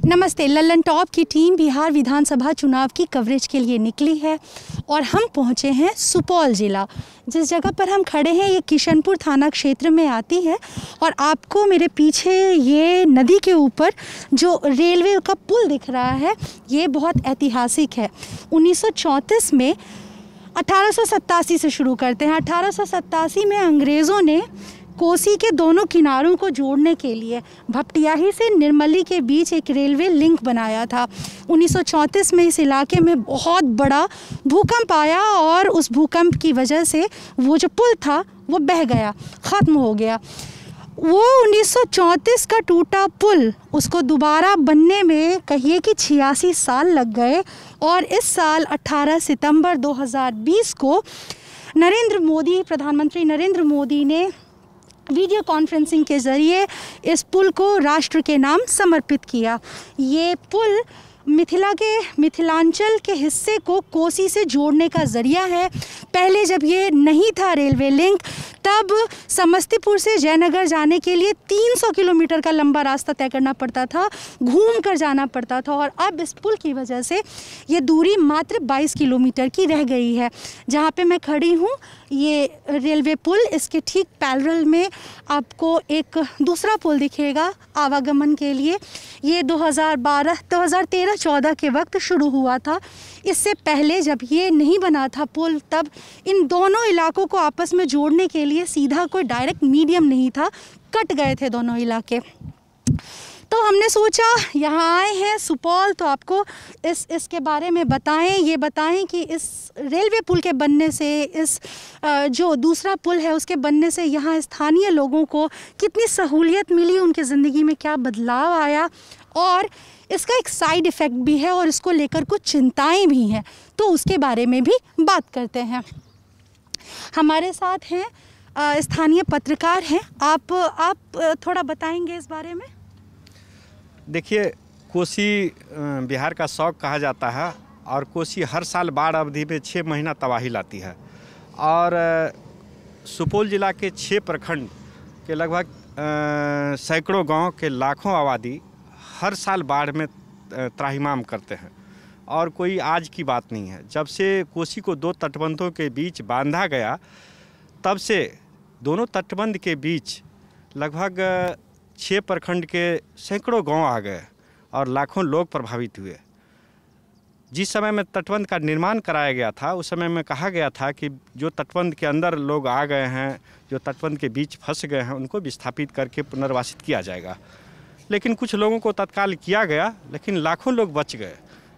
नमस्ते। लल्लन टॉप की टीम बिहार विधानसभा चुनाव की कवरेज के लिए निकली है और हम पहुंचे हैं सुपौल ज़िला। जिस जगह पर हम खड़े हैं ये किशनपुर थाना क्षेत्र में आती है और आपको मेरे पीछे ये नदी के ऊपर जो रेलवे का पुल दिख रहा है ये बहुत ऐतिहासिक है। 1934 में 1887 से शुरू करते हैं। 1887 में अंग्रेज़ों ने कोसी के दोनों किनारों को जोड़ने के लिए भपटियाही से निर्मली के बीच एक रेलवे लिंक बनाया था। 1934 में इस इलाके में बहुत बड़ा भूकंप आया और उस भूकंप की वजह से वो जो पुल था वो बह गया, ख़त्म हो गया। वो 1934 का टूटा पुल उसको दोबारा बनने में कहिए कि 86 साल लग गए और इस साल 18 सितंबर 2020 को प्रधानमंत्री नरेंद्र मोदी ने वीडियो कॉन्फ्रेंसिंग के ज़रिए इस पुल को राष्ट्र के नाम समर्पित किया। ये पुल मिथिलांचल के हिस्से को कोसी से जोड़ने का ज़रिया है। पहले जब ये नहीं था रेलवे लिंक तब समस्तीपुर से जयनगर जाने के लिए 300 किलोमीटर का लंबा रास्ता तय करना पड़ता था, घूम कर जाना पड़ता था और अब इस पुल की वजह से ये दूरी मात्र 22 किलोमीटर की रह गई है। जहाँ पे मैं खड़ी हूँ ये रेलवे पुल, इसके ठीक पैरेलल में आपको एक दूसरा पुल दिखेगा आवागमन के लिए। ये 2013-14 के वक्त शुरू हुआ था। इससे पहले जब ये नहीं बना था पुल तब इन दोनों इलाकों को आपस में जोड़ने के लिए सीधा कोई डायरेक्ट मीडियम नहीं था, कट गए थे दोनों इलाके। तो हमने सोचा यहाँ आए हैं सुपौल तो आपको इसके बारे में बताएं, ये बताएं कि इस रेलवे पुल के बनने से, इस जो दूसरा पुल है उसके बनने से यहाँ स्थानीय लोगों को कितनी सहूलियत मिली, उनकी ज़िंदगी में क्या बदलाव आया और इसका एक साइड इफ़ेक्ट भी है और इसको लेकर कुछ चिंताएं भी हैं, तो उसके बारे में भी बात करते हैं। हमारे साथ हैं स्थानीय पत्रकार हैं, आप थोड़ा बताएंगे इस बारे में। देखिए, कोसी बिहार का शौक कहा जाता है और कोसी हर साल बाढ़ अवधि में 6 महीना तबाही लाती है और सुपौल ज़िला के 6 प्रखंड के लगभग सैकड़ों गांव के लाखों आबादी हर साल बाढ़ में त्राहिमाम करते हैं और कोई आज की बात नहीं है। जब से कोसी को 2 तटबंधों के बीच बांधा गया तब से दोनों तटबंध के बीच लगभग 6 प्रखंड के सैकड़ों गांव आ गए और लाखों लोग प्रभावित हुए। जिस समय में तटबंध का निर्माण कराया गया था उस समय में कहा गया था कि जो तटबंध के अंदर लोग आ गए हैं, जो तटबंध के बीच फंस गए हैं, उनको विस्थापित करके पुनर्वासित किया जाएगा। लेकिन कुछ लोगों को तत्काल किया गया, लेकिन लाखों लोग बच गए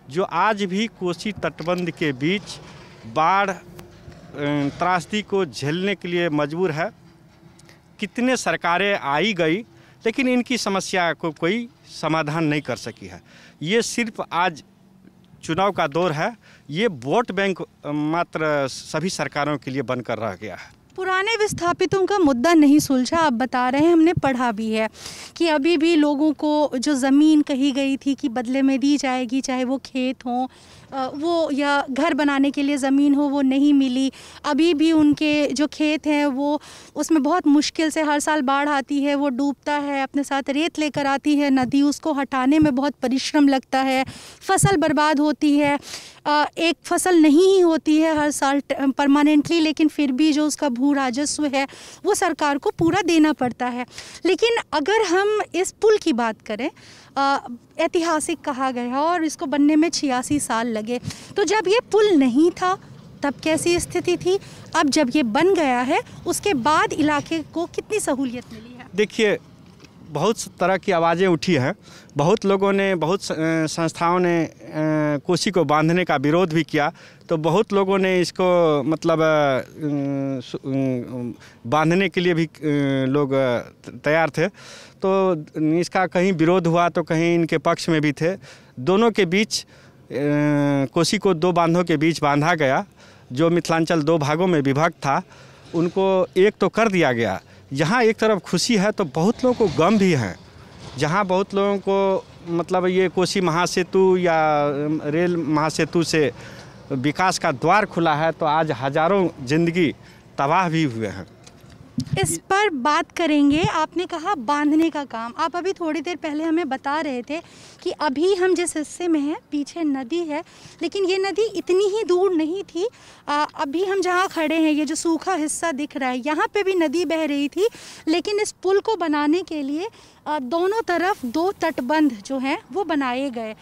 जो आज भी कोसी तटबंध के बीच बाढ़ त्रासदी को झेलने के लिए मजबूर है। कितने सरकारें आई गई लेकिन इनकी समस्या को कोई समाधान नहीं कर सकी है। ये सिर्फ आज चुनाव का दौर है, ये वोट बैंक मात्र सभी सरकारों के लिए बनकर रह गया है। पुराने विस्थापितों का मुद्दा नहीं सुलझा, आप बता रहे हैं, हमने पढ़ा भी है कि अभी भी लोगों को जो ज़मीन कही गई थी कि बदले में दी जाएगी, चाहे वो खेत हो वो या घर बनाने के लिए ज़मीन हो, वो नहीं मिली। अभी भी उनके जो खेत हैं वो उसमें बहुत मुश्किल से हर साल बाढ़ आती है, वो डूबता है, अपने साथ रेत लेकर आती है नदी, उसको हटाने में बहुत परिश्रम लगता है, फसल बर्बाद होती है। एक फसल नहीं ही होती है हर साल परमानेंटली, लेकिन फिर भी जो उसका भू राजस्व है वो सरकार को पूरा देना पड़ता है। लेकिन अगर हम इस पुल की बात करें, ऐतिहासिक कहा गया और इसको बनने में 86 साल लगे, तो जब ये पुल नहीं था तब कैसी स्थिति थी, अब जब ये बन गया है उसके बाद इलाके को कितनी सहूलियत मिली है? देखिए, बहुत तरह की आवाज़ें उठी हैं। बहुत लोगों ने, बहुत संस्थाओं ने कोसी को बांधने का विरोध भी किया, तो बहुत लोगों ने इसको मतलब बांधने के लिए भी लोग तैयार थे। तो इसका कहीं विरोध हुआ तो कहीं इनके पक्ष में भी थे। दोनों के बीच कोसी को 2 बांधों के बीच बांधा गया। जो मिथिलांचल 2 भागों में विभक्त था उनको एक तो कर दिया गया। जहाँ एक तरफ खुशी है तो बहुत लोगों को गम भी है। जहाँ बहुत लोगों को मतलब ये कोसी महासेतु या रेल महासेतु से विकास का द्वार खुला है तो आज हज़ारों जिंदगी तबाह भी हुए हैं। इस पर बात करेंगे। आपने कहा बांधने का काम, आप अभी थोड़ी देर पहले हमें बता रहे थे कि अभी हम जिस हिस्से में हैं पीछे नदी है, लेकिन ये नदी इतनी ही दूर नहीं थी। अभी हम जहाँ खड़े हैं, ये जो सूखा हिस्सा दिख रहा है, यहाँ पे भी नदी बह रही थी, लेकिन इस पुल को बनाने के लिए दोनों तरफ 2 तटबंध जो हैं वो बनाए गए।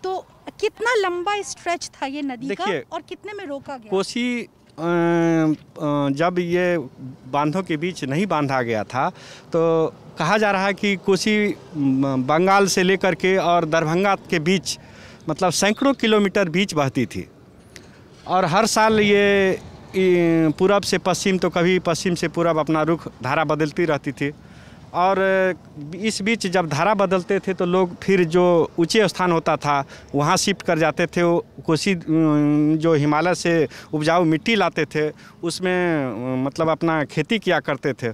तो कितना लंबा स्ट्रेच था ये नदी का और कितने में रोका गया? कोसी जब ये बांधों के बीच नहीं बांधा गया था तो कहा जा रहा है कि कोसी बंगाल से लेकर के और दरभंगा के बीच मतलब सैकड़ों किलोमीटर बीच बहती थी, और हर साल ये पूरब से पश्चिम तो कभी पश्चिम से पूरब अपना रुख धारा बदलती रहती थी। और इस बीच जब धारा बदलते थे तो लोग फिर जो ऊंचे स्थान होता था वहाँ शिफ्ट कर जाते थे। वो कोसी जो हिमालय से उपजाऊ मिट्टी लाते थे उसमें मतलब अपना खेती किया करते थे।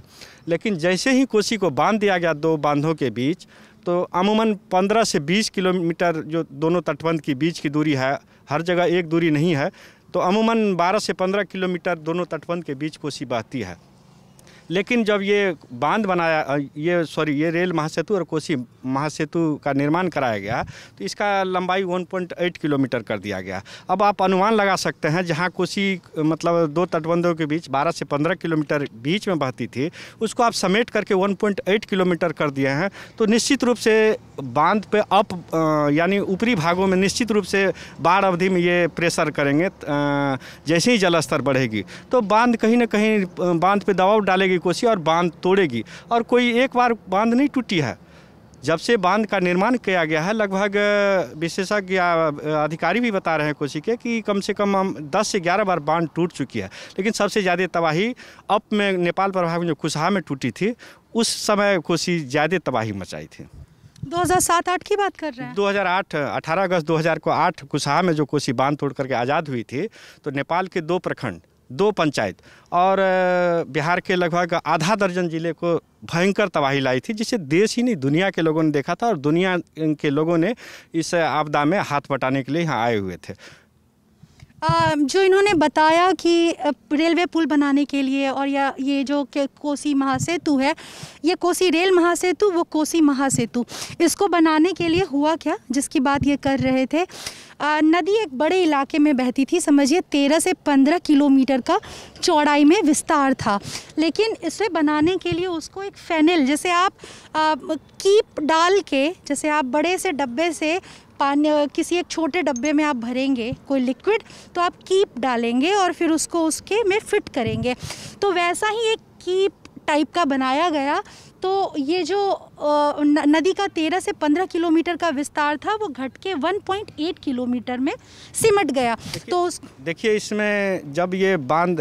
लेकिन जैसे ही कोसी को बांध दिया गया 2 बांधों के बीच, तो अमूमन 15 से 20 किलोमीटर जो दोनों तटबंध की बीच की दूरी है, हर जगह एक दूरी नहीं है, तो अमूमन 12 से 15 किलोमीटर दोनों तटबंध के बीच कोसी बहती है। लेकिन जब ये बांध बनाया, ये रेल महासेतु और कोसी महासेतु का निर्माण कराया गया, तो इसका लंबाई 1.8 किलोमीटर कर दिया गया। अब आप अनुमान लगा सकते हैं, जहां कोसी मतलब 2 तटबंधों के बीच 12 से 15 किलोमीटर बीच में बहती थी, उसको आप समेट करके 1.8 किलोमीटर कर दिए हैं। तो निश्चित रूप से बांध पे यानी ऊपरी भागों में निश्चित रूप से बाढ़ अवधि में ये प्रेशर करेंगे। जैसे ही जल स्तर बढ़ेगी तो बांध कहीं ना कहीं बांध पे दबाव डालेगी कोसी और बांध तोड़ेगी। और कोई एक बार बांध नहीं टूटी है। जब से बांध का निर्माण किया गया है, लगभग विशेषज्ञ या अधिकारी भी बता रहे हैं कोसी के कि कम से कम 10 से 11 बार बांध टूट चुकी है। लेकिन सबसे ज़्यादा तबाही अप में नेपाल प्रभाग में जो कुसहा में टूटी थी, उस समय कोसी ज़्यादा तबाही मचाई थी। 2007-8 की बात कर रहे हैं? 2008 18 अगस्त 2008 कुसहा में जो कोसी बांध तोड़ करके आज़ाद हुई थी, तो नेपाल के 2 प्रखंड, 2 पंचायत और बिहार के लगभग आधा दर्जन जिले को भयंकर तबाही लाई थी, जिसे देश ही नहीं दुनिया के लोगों ने देखा था। और दुनिया के लोगों ने इस आपदा में हाथ बटाने के लिए यहाँ आए हुए थे। जो इन्होंने बताया कि रेलवे पुल बनाने के लिए और या ये जो कोसी महासेतु है, ये कोसी रेल महासेतु, वो कोसी महासेतु, इसको बनाने के लिए हुआ क्या जिसकी बात ये कर रहे थे। नदी एक बड़े इलाके में बहती थी, समझिए 13 से 15 किलोमीटर का चौड़ाई में विस्तार था। लेकिन इसे बनाने के लिए उसको एक फेनल, जैसे आप कीप डाल के, जैसे आप बड़े से डब्बे से पानी किसी एक छोटे डब्बे में आप भरेंगे कोई लिक्विड, तो आप कीप डालेंगे और फिर उसको उसके में फिट करेंगे, तो वैसा ही एक कीप टाइप का बनाया गया। तो ये जो नदी का 13 से 15 किलोमीटर का विस्तार था, वो घट के 1.8 किलोमीटर में सिमट गया। तो देखिए, इसमें जब ये बांध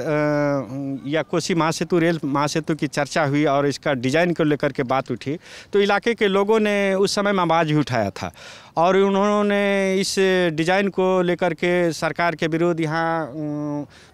या कोसी महासेतु, रेल महासेतु की चर्चा हुई और इसका डिज़ाइन को लेकर के बात उठी, तो इलाके के लोगों ने उस समय में आवाज़ भी उठाया था और उन्होंने इस डिज़ाइन को लेकर के सरकार के विरुद्ध यहाँ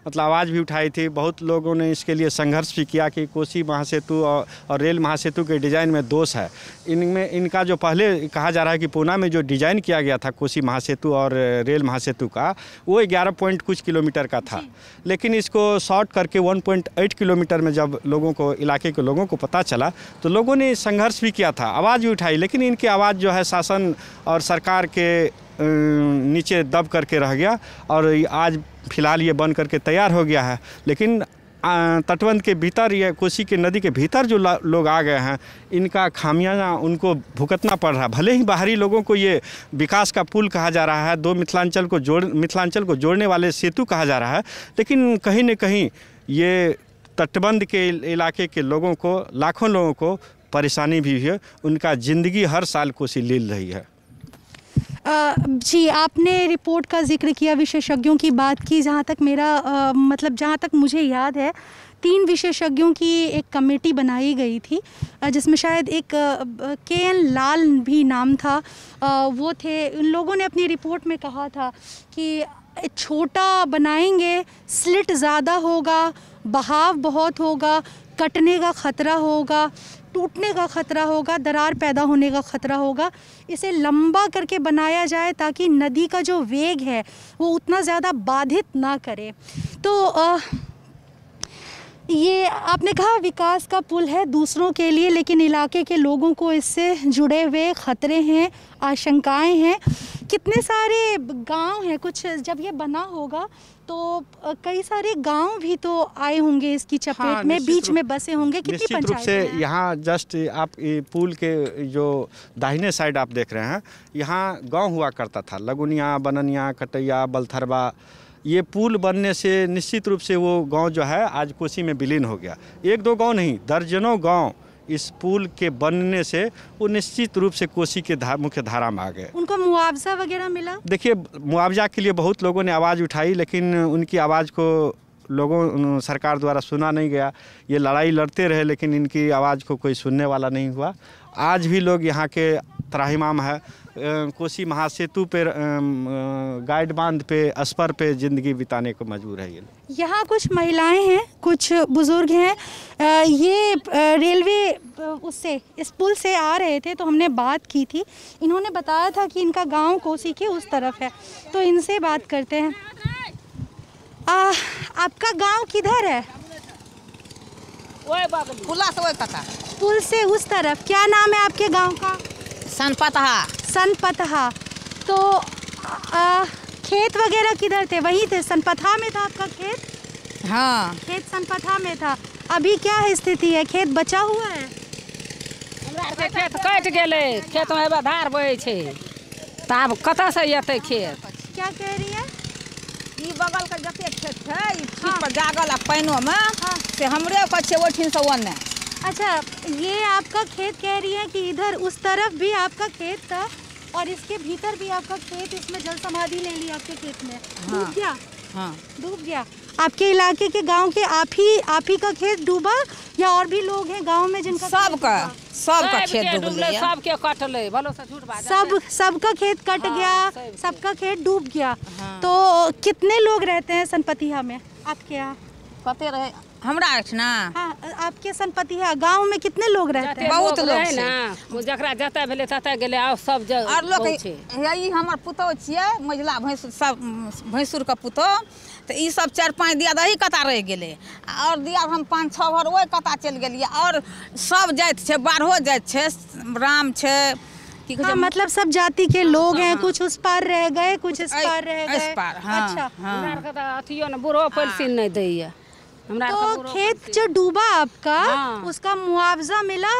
मतलब आवाज़ भी उठाई थी। बहुत लोगों ने इसके लिए संघर्ष भी किया कि कोसी महासेतु और रेल महासेतु के डिज़ाइन में दोष है। इनका जो पहले कहा जा रहा है कि पूना में जो डिज़ाइन किया गया था कोसी महासेतु और रेल महासेतु का, वो 11 पॉइंट कुछ किलोमीटर का था। लेकिन इसको शॉर्ट करके 1.8 किलोमीटर में जब लोगों को, इलाके के लोगों को पता चला, तो लोगों ने संघर्ष भी किया था, आवाज़ भी उठाई। लेकिन इनकी आवाज़ जो है शासन और सरकार के नीचे दब करके रह गया और आज फिलहाल ये बन करके तैयार हो गया है। लेकिन तटबंध के भीतर या कोसी के नदी के भीतर जो लोग आ गए हैं, इनका खामियाजा उनको भुगतना पड़ रहा है। भले ही बाहरी लोगों को ये विकास का पुल कहा जा रहा है, 2 मिथिलांचल को जोड़ने वाले सेतु कहा जा रहा है, लेकिन कहीं न कहीं ये तटबंध के इलाके के लोगों को, लाखों लोगों को परेशानी भी है। उनका ज़िंदगी हर साल कोसी ले रही है। जी, आपने रिपोर्ट का जिक्र किया, विशेषज्ञों की बात की। जहाँ तक मतलब जहाँ तक मुझे याद है, 3 विशेषज्ञों की एक कमेटी बनाई गई थी, जिसमें शायद एक KN लाल भी नाम था, वो थे। उन लोगों ने अपनी रिपोर्ट में कहा था कि छोटा बनाएंगे, स्लिट ज़्यादा होगा, बहाव बहुत होगा, कटने का ख़तरा होगा, टूटने का ख़तरा होगा, दरार पैदा होने का ख़तरा होगा। इसे लंबा करके बनाया जाए ताकि नदी का जो वेग है वो उतना ज़्यादा बाधित ना करे। तो ये आपने कहा विकास का पुल है दूसरों के लिए, लेकिन इलाके के लोगों को इससे जुड़े हुए खतरे हैं, आशंकाएं हैं। कितने सारे गांव हैं, कुछ जब ये बना होगा तो कई सारे गांव भी तो आए होंगे इसकी चपेट में, बीच में बसे होंगे। कितनी निश्चित रूप से पंचायतें हैं? यहाँ जस्ट आप ये पुल के जो दाहिने साइड आप देख रहे हैं, यहाँ गांव हुआ करता था, लगुनिया, बननिया, कटैया, बलथरवा। ये पुल बनने से निश्चित रूप से वो गांव जो है आज कोसी में विलीन हो गया। एक दो गांव नहीं, दर्जनों गांव इस पुल के बनने से वो निश्चित रूप से कोसी के मुख्य धारा में आ गए। उनको मुआवजा वगैरह मिला? देखिए, मुआवजा के लिए बहुत लोगों ने आवाज़ उठाई, लेकिन उनकी आवाज़ को लोगों सरकार द्वारा सुना नहीं गया। ये लड़ाई लड़ते रहे, लेकिन इनकी आवाज़ को कोई सुनने वाला नहीं हुआ। आज भी लोग यहाँ के त्राहिमाम है, कोसी महासेतु पे, गाइड बांध पे, अस्पर पे ज़िंदगी बिताने को मजबूर है। ये यहाँ कुछ महिलाएं हैं, कुछ बुजुर्ग हैं। ये रेलवे उससे इस पुल से आ रहे थे तो हमने बात की थी। इन्होंने बताया था कि इनका गांव कोसी के उस तरफ है, तो इनसे बात करते हैं। आपका गांव किधर है? पुल से उस तरफ। क्या नाम है आपके गांव का? सनपतहा। सनपतहा। तो खेत वगैरह किधर थे? वहीं थे, सनपतहा में था आपका खेत? हाँ, खेत सनपतहा में था। अभी क्या है स्थिति है? खेत बचा हुआ है? खेत कट गेले, खेत में धार बहे छे, तब कतऽ से एतै खेत? क्या कह रही है? ई बगल के जते खेत है, ई ठीक पर जागल आ पाइनो में से हमरे कछे ओठिन से ओने। अच्छा, ये आपका खेत कह रही है कि इधर उस तरफ भी आपका खेत था और इसके भीतर भी आपका खेत, इसमें जल समाधि ले ली आपके खेत में। डूब गया? हाँ, डूब गया। आपके इलाके के गांव के आप ही का खेत डूबा या और भी लोग हैं गांव में जिनका? सबका खेत डूब गया, सबके कटले, भलो से झूठ बात। सबका खेत कट गया, सबका खेत डूब गया। तो कितने लोग रहते हैं सनपतिहा में आपके यहाँ? कते रहे हमरा ना? हाँ, आपके सनपतिहा गांव में कितने लोग रहते हैं? बहुत लोग है ना, जकरा जतऽ भेले ततऽ गेले, आ सब जगह और लोग यही हमर पुतौ छियै, मझिला भैंसुर, सब भैंसुर के पुतौ। तो ई सब 4-5 दिया दही कता रह गेले, और दिया हम 5-6 घर ओहि कता चलि गेलिए। और सब जाति छै, बारहो जाति छै, राम छै। हाँ, मतलब सब जाति के लोग हैं। कुछ उस पार रह गए, कुछ इस पार रह गए। अच्छा, हमरा के त अथियो न बुढ़ो पेंशन नहीं दैया। तो खेत जो डूबा आपका, उसका मुआवजा मिला?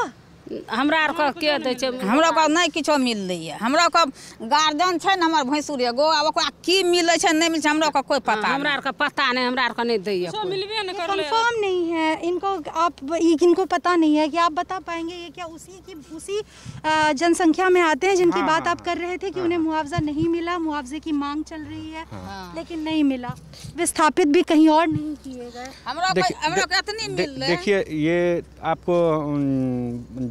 हमरा आर के दै छै? हमरा को नहीं किछो मिललै है। हमरा को गार्जियन छै न, हमर भैंसुर एगो, अब ओकरा की मिलै छै नहीं मिलै छै हमरा को कोई पता। हमरा आर के पता नहीं, हमरा आर के नहीं दैया, मिलबे नहीं करले। कंफर्म नहीं है इनको, इनको पता नहीं है कि आप बता पाएंगे ये क्या उसी जनसंख्या में आते हैं जिनकी बात आप कर रहे थे कि उन्हें मुआवजा नहीं मिला, मुआवजे की मांग चल रही है लेकिन नहीं मिला, विस्थापित भी कहीं और नहीं किए गए? हमरा को इतनी मिल रहे। देखिए, ये आपको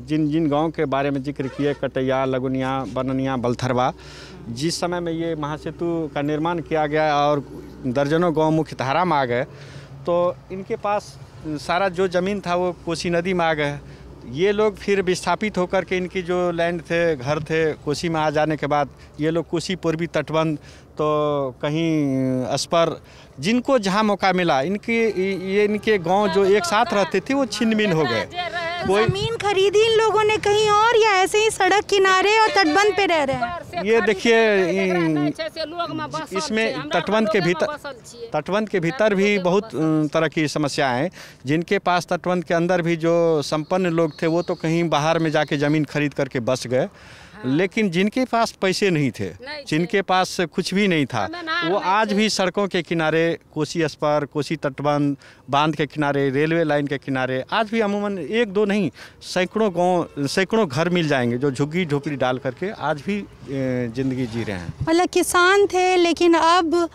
जिन गांव के बारे में जिक्र किए, कटैया, लगुनिया, बननिया, बलथरवा, जिस समय में ये महासेतु का निर्माण किया गया और दर्जनों गांव मुख्य धारा में आ गए, तो इनके पास सारा जो ज़मीन था वो कोसी नदी में आ गए। ये लोग फिर विस्थापित होकर के इनकी जो लैंड थे, घर थे, कोसी में आ जाने के बाद ये लोग कोसी पूर्वी तटबंध, तो कहीं अस्पर, जिनको जहाँ मौका मिला, इनके गांव जो एक साथ रहते थे वो छिन्न-भिन्न हो गए। कोई ज़मीन खरीदी इन लोगों ने कहीं और, या ऐसे ही सड़क किनारे और तटबंध पे रह रहे हैं? ये देखिए, इसमें तटबंध के भीतर भी बहुत तरह की समस्याएं हैं। जिनके पास तटबंध के अंदर भी जो संपन्न लोग थे वो तो कहीं बाहर में जाके ज़मीन खरीद करके बस गए, लेकिन जिनके पास पैसे नहीं थे, जिनके पास कुछ भी नहीं था, वो आज भी सड़कों के किनारे, कोसी अस्पर, कोसी तटबंध बांध के किनारे, रेलवे लाइन के किनारे, आज भी अमूमन 1-2 नहीं, सैकड़ों गांव, सैकड़ों घर मिल जाएंगे जो झुग्गी झोपड़ी डाल करके आज भी ज़िंदगी जी रहे हैं। मतलब किसान थे लेकिन अब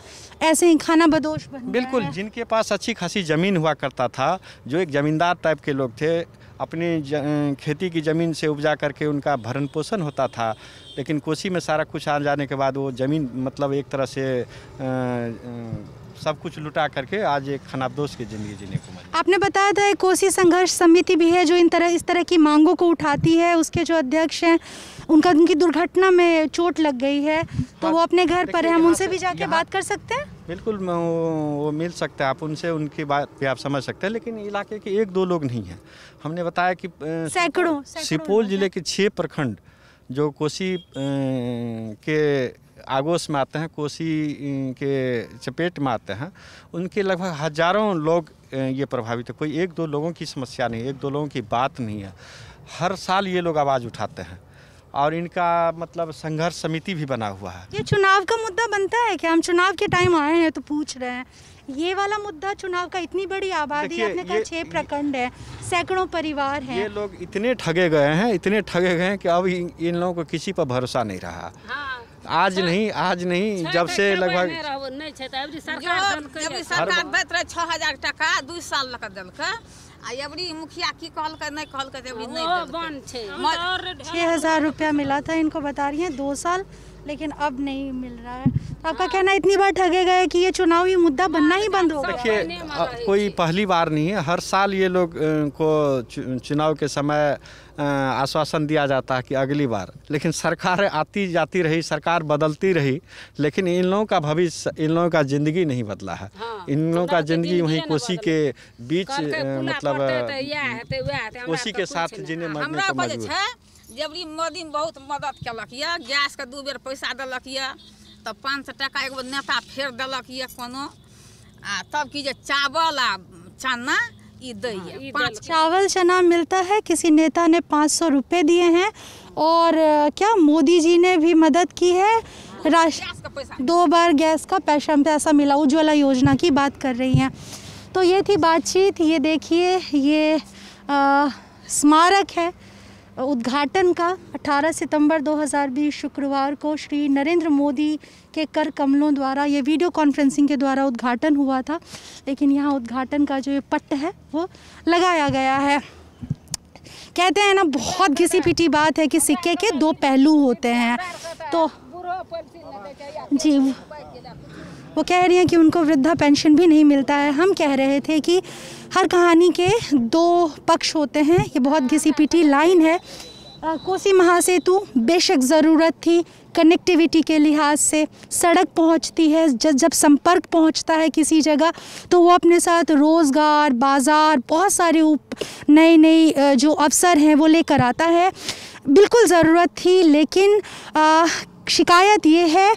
ऐसे ही खाना बदोश बन गया है। बिल्कुल, जिनके पास अच्छी खासी ज़मीन हुआ करता था, जो एक ज़मींदार टाइप के लोग थे, अपनी खेती की ज़मीन से उपजा करके उनका भरण पोषण होता था, लेकिन कोसी में सारा कुछ आ जाने के बाद वो ज़मीन मतलब एक तरह से सब कुछ लुटा करके आज एक खनाबदोश की ज़िंदगी जीने को मिली। आपने बताया था एक कोसी संघर्ष समिति भी है जो इस तरह की मांगों को उठाती है। उसके जो अध्यक्ष हैं उनकी दुर्घटना में चोट लग गई है, तो वो अपने घर पर है, हम उनसे भी जाके बात कर सकते हैं? बिल्कुल वो मिल सकता है, आप उनसे उनकी बात भी आप समझ सकते हैं, लेकिन इलाके के 1-2 लोग नहीं हैं। हमने बताया कि सैकड़ों सुपौल जिले के 6 प्रखंड जो कोसी के आगोश में आते हैं, कोसी के चपेट में आते हैं, उनके लगभग हजारों लोग ये प्रभावित है। कोई 1-2 लोगों की समस्या नहीं, 1-2 लोगों की बात नहीं है। हर साल ये लोग आवाज़ उठाते हैं और इनका मतलब संघर्ष समिति भी बना हुआ है। ये चुनाव का मुद्दा बनता है कि हम चुनाव के टाइम आए हैं तो पूछ रहे हैं, ये वाला मुद्दा चुनाव का? इतनी बड़ी आबादी, आपने कहा 6 प्रखंड है, सैकड़ों परिवार हैं। ये लोग इतने ठगे गए हैं, इतने ठगे गए हैं कि अब इन लोगों को किसी पर भरोसा नहीं रहा। आज नहीं, जब से लगभग सरकार दैत रहे 6,000 टका 2 साल लग देलकै, आ एबरी मुखिया की कहलकै नहीं कहलकै, एबरी नहीं 6,000 रुपया मिला था इनको, बता रही हैं 2 साल, लेकिन अब नहीं मिल रहा है। तो आपका कहना इतनी बार ठगे गए कि ये चुनावी मुद्दा बनना ही बंद हो गया? देखिए, कोई पहली बार नहीं है, हर साल ये लोग को चुनाव के समय आश्वासन दिया जाता है कि अगली बार, लेकिन सरकार आती जाती रही, सरकार बदलती रही, लेकिन इन लोगों का भविष्य, इन लोगों का ज़िंदगी नहीं बदला है। इन लोगों का ज़िंदगी वहीं कोसी के बीच मतलब कोसी के साथ जीने मरने को मजबूर है। जबरी मोदी बहुत मदद केलक ये, गैस के 2 बेर पैसा देलक ये, तब 500 टका एगो नेता फेर देलक ये कोनो, आ तब की जे चावल आ चना ई दैये। चावल चना मिलता है, किसी नेता ने 500 रुपये दिए हैं, और क्या मोदी जी ने भी मदद की है, 2 बार गैस का पैसा मिला, उज्ज्वला योजना की बात कर रही हैं। तो ये थी बातचीत। ये देखिए, ये स्मारक है उद्घाटन का। 18 सितंबर 2020 शुक्रवार को श्री नरेंद्र मोदी के कर कमलों द्वारा ये वीडियो कॉन्फ्रेंसिंग के द्वारा उद्घाटन हुआ था, लेकिन यहाँ उद्घाटन का जो ये पट्ट है वो लगाया गया है। कहते हैं ना, बहुत घिसी पिटी बात है कि सिक्के के 2 पहलू होते हैं। तो जी, वो कह रही हैं कि उनको वृद्धा पेंशन भी नहीं मिलता है। हम कह रहे थे कि हर कहानी के 2 पक्ष होते हैं। ये बहुत घिसी पिटी लाइन है। कोसी महासेतु बेशक ज़रूरत थी, कनेक्टिविटी के लिहाज से सड़क पहुंचती है, जब संपर्क पहुंचता है किसी जगह तो वो अपने साथ रोज़गार, बाज़ार, बहुत सारे नई जो अवसर हैं वो लेकर आता है। बिल्कुल ज़रूरत थी, लेकिन शिकायत ये है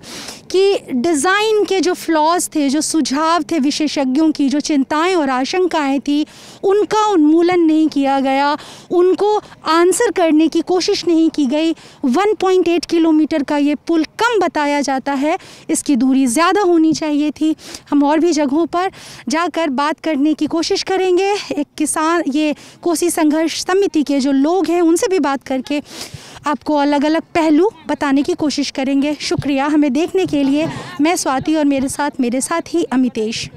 कि डिज़ाइन के जो फ्लॉज थे, जो सुझाव थे विशेषज्ञों की, जो चिंताएं और आशंकाएं थी, उनका उन्मूलन नहीं किया गया, उनको आंसर करने की कोशिश नहीं की गई। 1.8 किलोमीटर का ये पुल कम बताया जाता है, इसकी दूरी ज़्यादा होनी चाहिए थी। हम और भी जगहों पर जाकर बात करने की कोशिश करेंगे। एक किसान, ये कोसी संघर्ष समिति के जो लोग हैं, उनसे भी बात करके आपको अलग अलग पहलू बताने की कोशिश करेंगे। शुक्रिया हमें देखने के लिए। मैं स्वाति और मेरे साथ ही अमितेश।